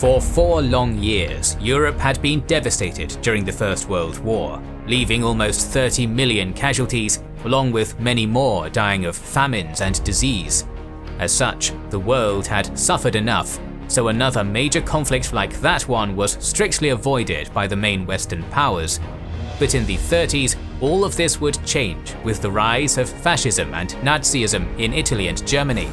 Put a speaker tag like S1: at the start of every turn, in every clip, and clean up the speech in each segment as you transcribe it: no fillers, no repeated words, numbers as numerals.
S1: For 4 long years, Europe had been devastated during the First World War, leaving almost 30 million casualties, along with many more dying of famines and disease. As such, the world had suffered enough, so another major conflict like that one was strictly avoided by the main Western powers. But in the 30s, all of this would change with the rise of fascism and Nazism in Italy and Germany.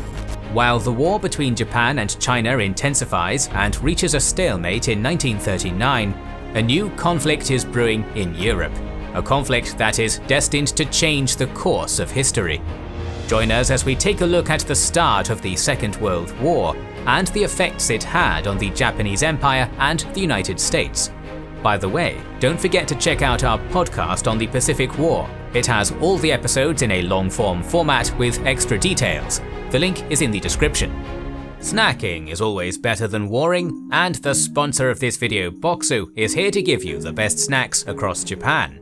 S1: While the war between Japan and China intensifies and reaches a stalemate in 1939, a new conflict is brewing in Europe, a conflict that is destined to change the course of history. Join us as we take a look at the start of the Second World War and the effects it had on the Japanese Empire and the United States. By the way, don't forget to check out our podcast on the Pacific War. It has all the episodes in a long-form format with extra details. The link is in the description. Snacking is always better than warring, and the sponsor of this video, Boxu, is here to give you the best snacks across Japan.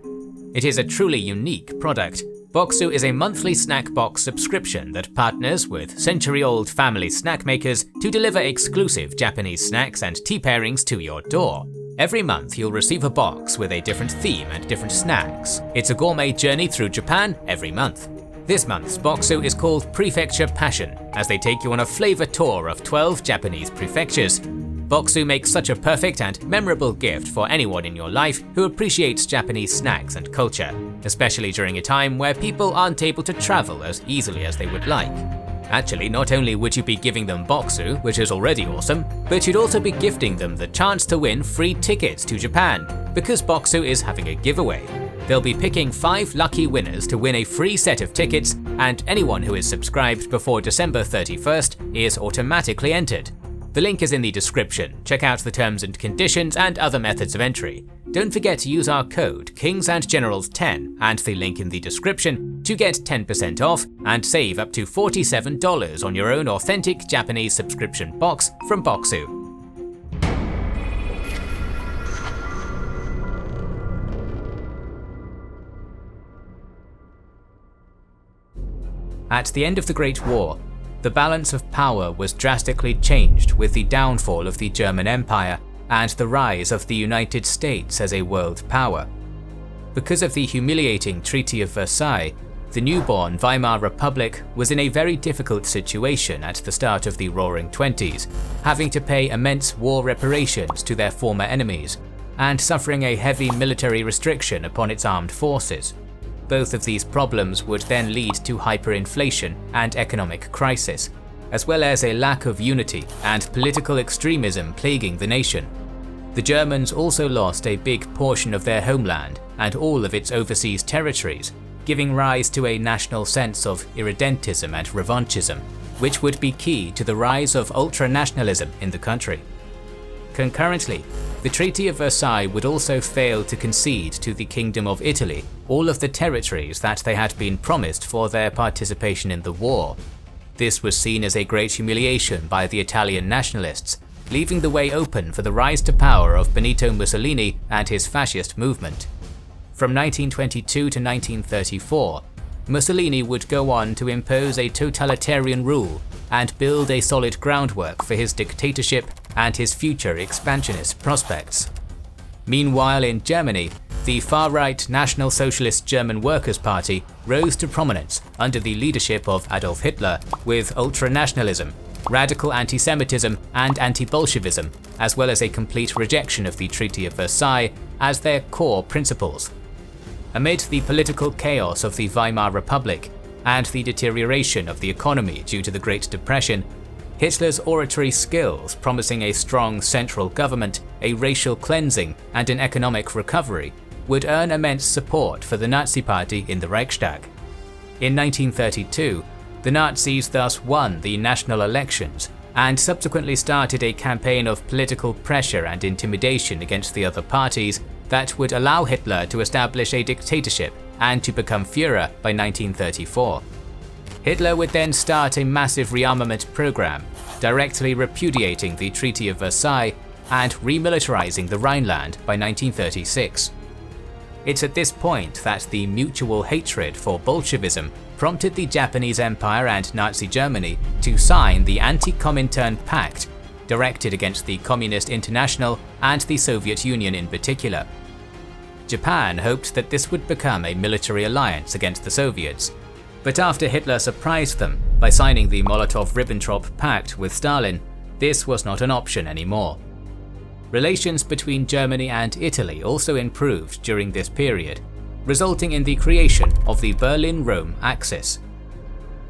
S1: It is a truly unique product. Boxu is a monthly snack box subscription that partners with century-old family snack makers to deliver exclusive Japanese snacks and tea pairings to your door. Every month you'll receive a box with a different theme and different snacks. It's a gourmet journey through Japan every month. This month's Boxu is called Prefecture Passion, as they take you on a flavor tour of 12 Japanese prefectures. Boxu makes such a perfect and memorable gift for anyone in your life who appreciates Japanese snacks and culture, especially during a time where people aren't able to travel as easily as they would like. Actually, not only would you be giving them Boxu, which is already awesome, but you'd also be gifting them the chance to win free tickets to Japan, because Boxu is having a giveaway. They'll be picking 5 lucky winners to win a free set of tickets, and anyone who is subscribed before December 31st is automatically entered. The link is in the description. Check out the terms and conditions and other methods of entry. Don't forget to use our code KingsandGenerals10 and the link in the description to get 10% off and save up to $47 on your own authentic Japanese subscription box from Boxu. At the end of the Great War, the balance of power was drastically changed with the downfall of the German Empire and the rise of the United States as a world power. Because of the humiliating Treaty of Versailles, the newborn Weimar Republic was in a very difficult situation at the start of the Roaring Twenties, having to pay immense war reparations to their former enemies, and suffering a heavy military restriction upon its armed forces. Both of these problems would then lead to hyperinflation and economic crisis, as well as a lack of unity and political extremism plaguing the nation. The Germans also lost a big portion of their homeland and all of its overseas territories, giving rise to a national sense of irredentism and revanchism, which would be key to the rise of ultranationalism in the country. Concurrently, the Treaty of Versailles would also fail to concede to the Kingdom of Italy all of the territories that they had been promised for their participation in the war. This was seen as a great humiliation by the Italian nationalists, leaving the way open for the rise to power of Benito Mussolini and his fascist movement. From 1922 to 1934, Mussolini would go on to impose a totalitarian rule and build a solid groundwork for his dictatorship and his future expansionist prospects. Meanwhile, in Germany, the far-right National Socialist German Workers' Party rose to prominence under the leadership of Adolf Hitler, with ultranationalism, radical anti-Semitism and anti-Bolshevism, as well as a complete rejection of the Treaty of Versailles as their core principles. Amid the political chaos of the Weimar Republic and the deterioration of the economy due to the Great Depression, Hitler's oratory skills, promising a strong central government, a racial cleansing, and an economic recovery, would earn immense support for the Nazi Party in the Reichstag. In 1932, the Nazis thus won the national elections and subsequently started a campaign of political pressure and intimidation against the other parties that would allow Hitler to establish a dictatorship and to become Führer by 1934. Hitler would then start a massive rearmament program, directly repudiating the Treaty of Versailles and remilitarizing the Rhineland by 1936. It's at this point that the mutual hatred for Bolshevism prompted the Japanese Empire and Nazi Germany to sign the Anti-Comintern Pact, directed against the Communist International and the Soviet Union in particular. Japan hoped that this would become a military alliance against the Soviets, but after Hitler surprised them by signing the Molotov-Ribbentrop Pact with Stalin, this was not an option anymore. Relations between Germany and Italy also improved during this period, resulting in the creation of the Berlin-Rome Axis.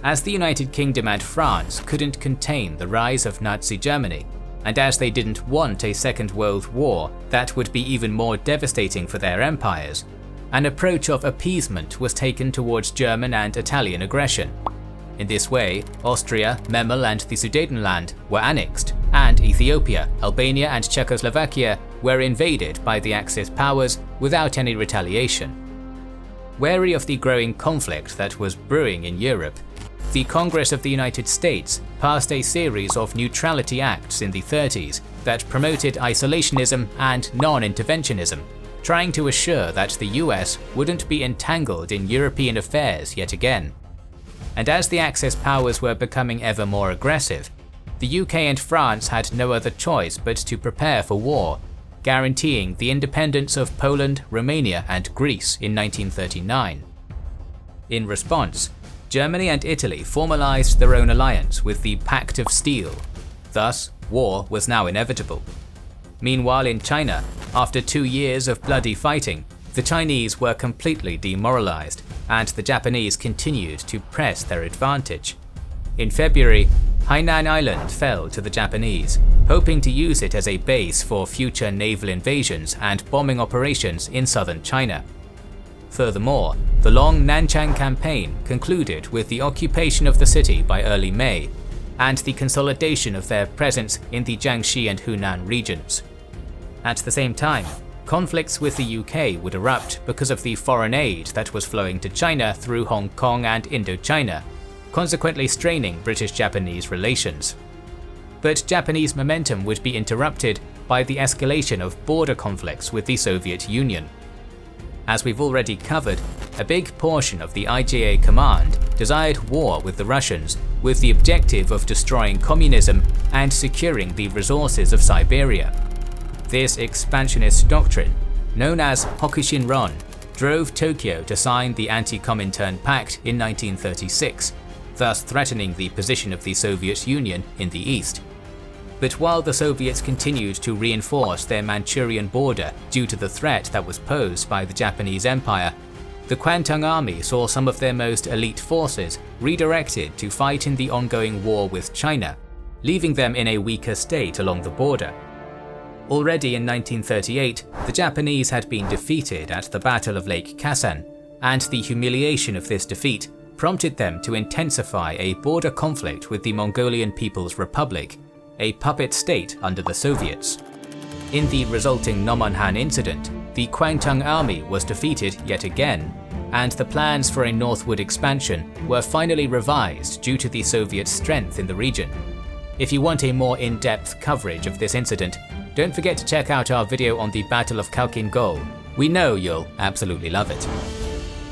S1: As the United Kingdom and France couldn't contain the rise of Nazi Germany, and as they didn't want a Second World War that would be even more devastating for their empires, an approach of appeasement was taken towards German and Italian aggression. In this way, Austria, Memel and the Sudetenland were annexed, and Ethiopia, Albania and Czechoslovakia were invaded by the Axis powers without any retaliation. Wary of the growing conflict that was brewing in Europe, the Congress of the United States passed a series of neutrality acts in the 30s that promoted isolationism and non-interventionism, trying to assure that the US wouldn't be entangled in European affairs yet again. And as the Axis powers were becoming ever more aggressive, the UK and France had no other choice but to prepare for war, guaranteeing the independence of Poland, Romania and Greece in 1939. In response, Germany and Italy formalized their own alliance with the Pact of Steel. Thus, war was now inevitable. Meanwhile in China, after 2 years of bloody fighting, the Chinese were completely demoralized, and the Japanese continued to press their advantage. In February, Hainan Island fell to the Japanese, hoping to use it as a base for future naval invasions and bombing operations in southern China. Furthermore, the long Nanchang campaign concluded with the occupation of the city by early May, and the consolidation of their presence in the Jiangxi and Hunan regions. At the same time, conflicts with the UK would erupt because of the foreign aid that was flowing to China through Hong Kong and Indochina, consequently straining British-Japanese relations. But Japanese momentum would be interrupted by the escalation of border conflicts with the Soviet Union. As we've already covered, a big portion of the IJA command desired war with the Russians with the objective of destroying communism and securing the resources of Siberia. This expansionist doctrine, known as Hokushinron, drove Tokyo to sign the Anti-Comintern Pact in 1936, thus threatening the position of the Soviet Union in the east. But while the Soviets continued to reinforce their Manchurian border due to the threat that was posed by the Japanese Empire, the Kwantung Army saw some of their most elite forces redirected to fight in the ongoing war with China, leaving them in a weaker state along the border. Already in 1938, the Japanese had been defeated at the Battle of Lake Khasan, and the humiliation of this defeat prompted them to intensify a border conflict with the Mongolian People's Republic, a puppet state under the Soviets. In the resulting Nomonhan incident, the Kwantung Army was defeated yet again, and the plans for a northward expansion were finally revised due to the Soviet strength in the region. If you want a more in-depth coverage of this incident, don't forget to check out our video on the Battle of Khalkhin Gol. We know you'll absolutely love it.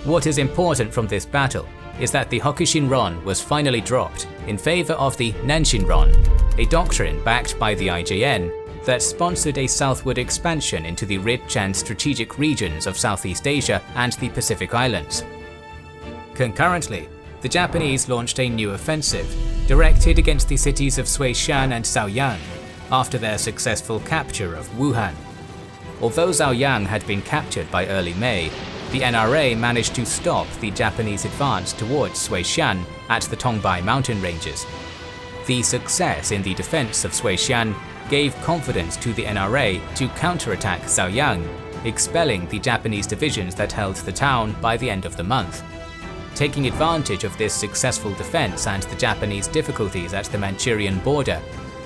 S1: What is important from this battle is that the Hokushinron was finally dropped in favor of the Nanshinron, a doctrine backed by the IJN that sponsored a southward expansion into the rich and strategic regions of Southeast Asia and the Pacific Islands. Concurrently, the Japanese launched a new offensive directed against the cities of Suishan and Shaoyang after their successful capture of Wuhan. Although Shaoyang had been captured by early May, the NRA managed to stop the Japanese advance towards Suishan at the Tongbei mountain ranges. The success in the defense of Suishan gave confidence to the NRA to counterattack Shaoyang, expelling the Japanese divisions that held the town by the end of the month. Taking advantage of this successful defense and the Japanese difficulties at the Manchurian border,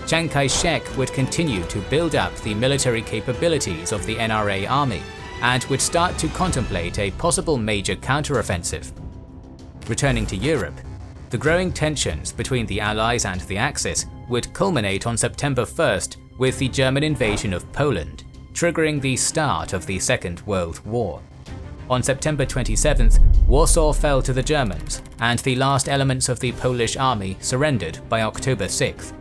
S1: Chiang Kai-shek would continue to build up the military capabilities of the NRA army and would start to contemplate a possible major counteroffensive. Returning to Europe, the growing tensions between the Allies and the Axis would culminate on September 1st with the German invasion of Poland, triggering the start of the Second World War. On September 27th, Warsaw fell to the Germans, and the last elements of the Polish army surrendered by October 6th.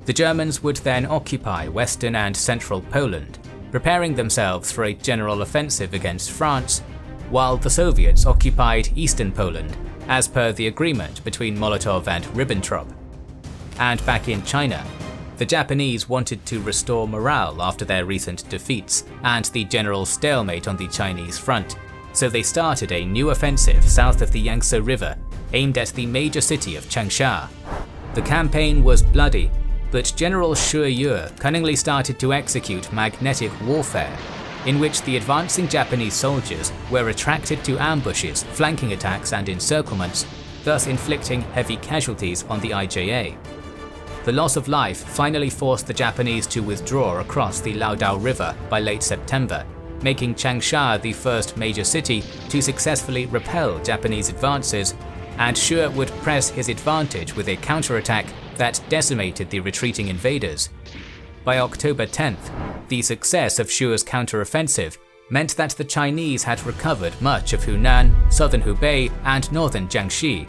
S1: The Germans would then occupy western and central Poland, preparing themselves for a general offensive against France, while the Soviets occupied eastern Poland, as per the agreement between Molotov and Ribbentrop. And back in China, the Japanese wanted to restore morale after their recent defeats and the general stalemate on the Chinese front, so they started a new offensive south of the Yangtze River, aimed at the major city of Changsha. The campaign was bloody, but General Shi Yue cunningly started to execute magnetic warfare, in which the advancing Japanese soldiers were attracted to ambushes, flanking attacks and encirclements, thus inflicting heavy casualties on the IJA. The loss of life finally forced the Japanese to withdraw across the Liaodao River by late September, making Changsha the first major city to successfully repel Japanese advances, and Shi would press his advantage with a counterattack that decimated the retreating invaders. By October 10th, the success of Shi's counteroffensive meant that the Chinese had recovered much of Hunan, southern Hubei, and northern Jiangxi.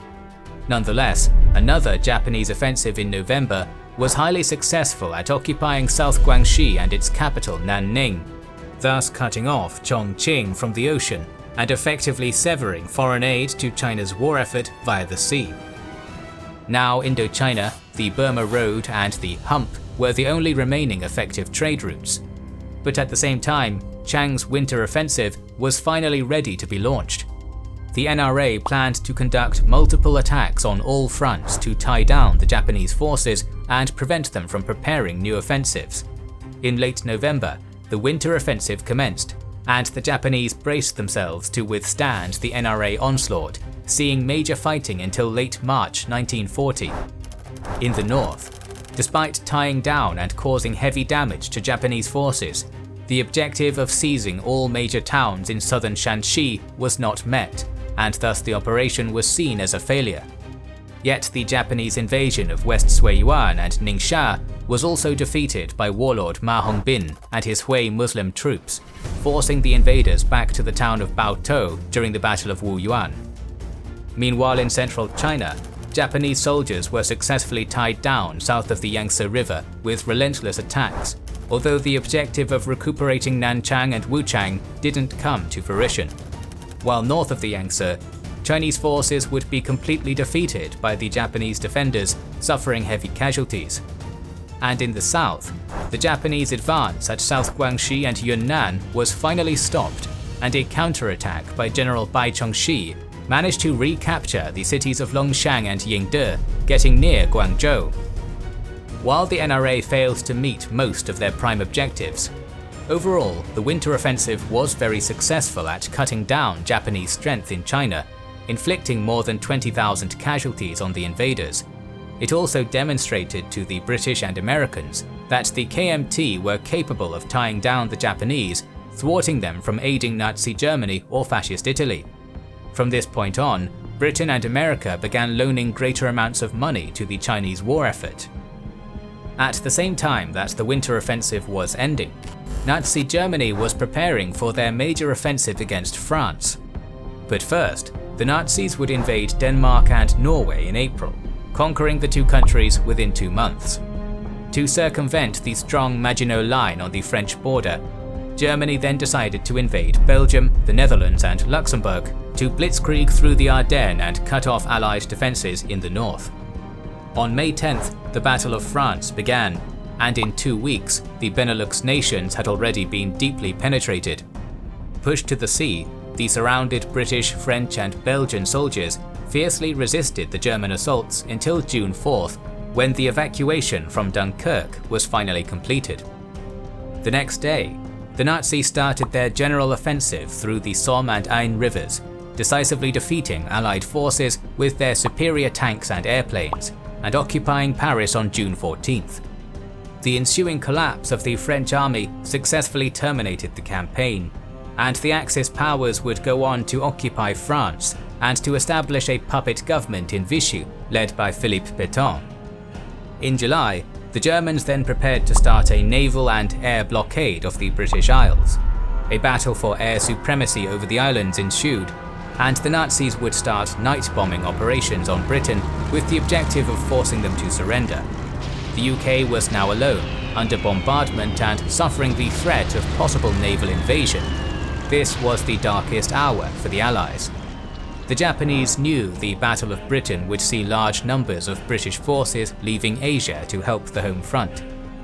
S1: Nonetheless, another Japanese offensive in November was highly successful at occupying South Guangxi and its capital Nanning, thus cutting off Chongqing from the ocean and effectively severing foreign aid to China's war effort via the sea. Now Indochina, the Burma Road and the Hump were the only remaining effective trade routes. But at the same time, Chiang's winter offensive was finally ready to be launched. The NRA planned to conduct multiple attacks on all fronts to tie down the Japanese forces and prevent them from preparing new offensives. In late November, the winter offensive commenced, and the Japanese braced themselves to withstand the NRA onslaught, seeing major fighting until late March 1940. In the north, despite tying down and causing heavy damage to Japanese forces, the objective of seizing all major towns in southern Shanxi was not met, and thus the operation was seen as a failure. Yet the Japanese invasion of West Suiyuan and Ningxia was also defeated by warlord Ma Hongbin and his Hui Muslim troops, forcing the invaders back to the town of Baotou during the Battle of Wuyuan. Meanwhile in central China, Japanese soldiers were successfully tied down south of the Yangtze River with relentless attacks, although the objective of recuperating Nanchang and Wuchang didn't come to fruition. While north of the Yangtze, Chinese forces would be completely defeated by the Japanese defenders, suffering heavy casualties. And in the south, the Japanese advance at South Guangxi and Yunnan was finally stopped, and a counterattack by General Bai Chongxi managed to recapture the cities of Longshan and Yingde, getting near Guangzhou. While the NRA failed to meet most of their prime objectives, overall, the winter offensive was very successful at cutting down Japanese strength in China, inflicting more than 20,000 casualties on the invaders. It also demonstrated to the British and Americans that the KMT were capable of tying down the Japanese, thwarting them from aiding Nazi Germany or Fascist Italy. From this point on, Britain and America began loaning greater amounts of money to the Chinese war effort. At the same time that the winter offensive was ending, Nazi Germany was preparing for their major offensive against France. But first, the Nazis would invade Denmark and Norway in April, conquering the two countries within 2 months. To circumvent the strong Maginot Line on the French border, Germany then decided to invade Belgium, the Netherlands and Luxembourg to blitzkrieg through the Ardennes and cut off Allied defences in the north. On May 10th, the Battle of France began, and in 2 weeks, the Benelux nations had already been deeply penetrated. Pushed to the sea, the surrounded British, French and Belgian soldiers fiercely resisted the German assaults until June 4th, when the evacuation from Dunkirk was finally completed. The next day, the Nazis started their general offensive through the Somme and Ain rivers, decisively defeating Allied forces with their superior tanks and airplanes, and occupying Paris on June 14th. The ensuing collapse of the French army successfully terminated the campaign, and the Axis powers would go on to occupy France and to establish a puppet government in Vichy led by Philippe Pétain. In July, the Germans then prepared to start a naval and air blockade of the British Isles. A battle for air supremacy over the islands ensued, and the Nazis would start night bombing operations on Britain with the objective of forcing them to surrender. The UK was now alone, under bombardment and suffering the threat of possible naval invasion. This was the darkest hour for the Allies. The Japanese knew the Battle of Britain would see large numbers of British forces leaving Asia to help the home front,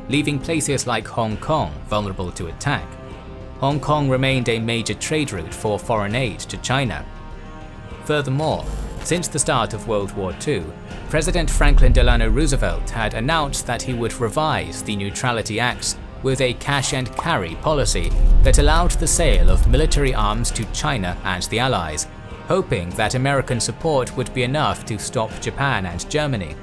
S1: leaving places like Hong Kong vulnerable to attack. Hong Kong remained a major trade route for foreign aid to China. Furthermore, since the start of World War II, President Franklin Delano Roosevelt had announced that he would revise the Neutrality Acts with a cash-and-carry policy that allowed the sale of military arms to China and the Allies, hoping that American support would be enough to stop Japan and Germany.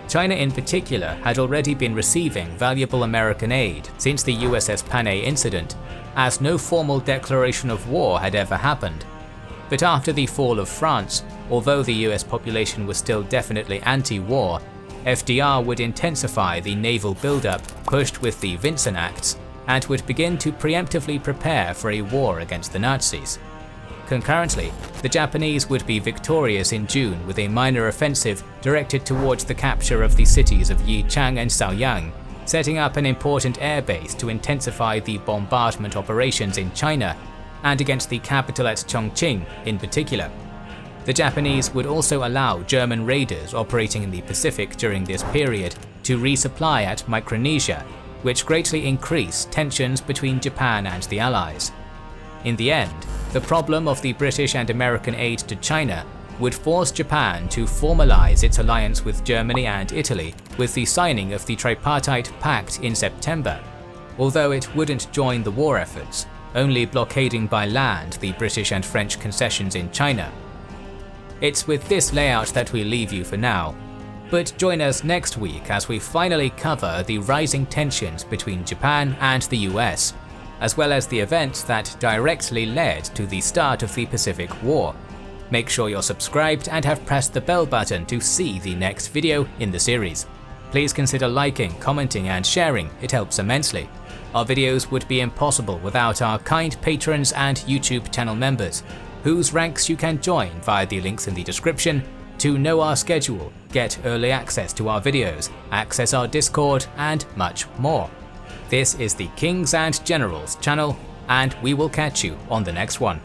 S1: China in particular had already been receiving valuable American aid since the USS Panay incident, as no formal declaration of war had ever happened. But after the fall of France, although the US population was still definitely anti-war, FDR would intensify the naval buildup pushed with the Vincennes Acts and would begin to preemptively prepare for a war against the Nazis. Concurrently, the Japanese would be victorious in June with a minor offensive directed towards the capture of the cities of Yichang and Shaoyang, setting up an important airbase to intensify the bombardment operations in China and against the capital at Chongqing in particular. The Japanese would also allow German raiders operating in the Pacific during this period to resupply at Micronesia, which greatly increased tensions between Japan and the Allies. In the end, the problem of the British and American aid to China would force Japan to formalize its alliance with Germany and Italy with the signing of the Tripartite Pact in September, although it wouldn't join the war efforts, only blockading by land the British and French concessions in China. It's with this layout that we leave you for now, but join us next week as we finally cover the rising tensions between Japan and the US, as well as the events that directly led to the start of the Pacific War. Make sure you're subscribed and have pressed the bell button to see the next video in the series. Please consider liking, commenting and sharing, it helps immensely. Our videos would be impossible without our kind patrons and YouTube channel members, whose ranks you can join via the links in the description to know our schedule, get early access to our videos, access our Discord and much more. This is the Kings and Generals channel, and we will catch you on the next one.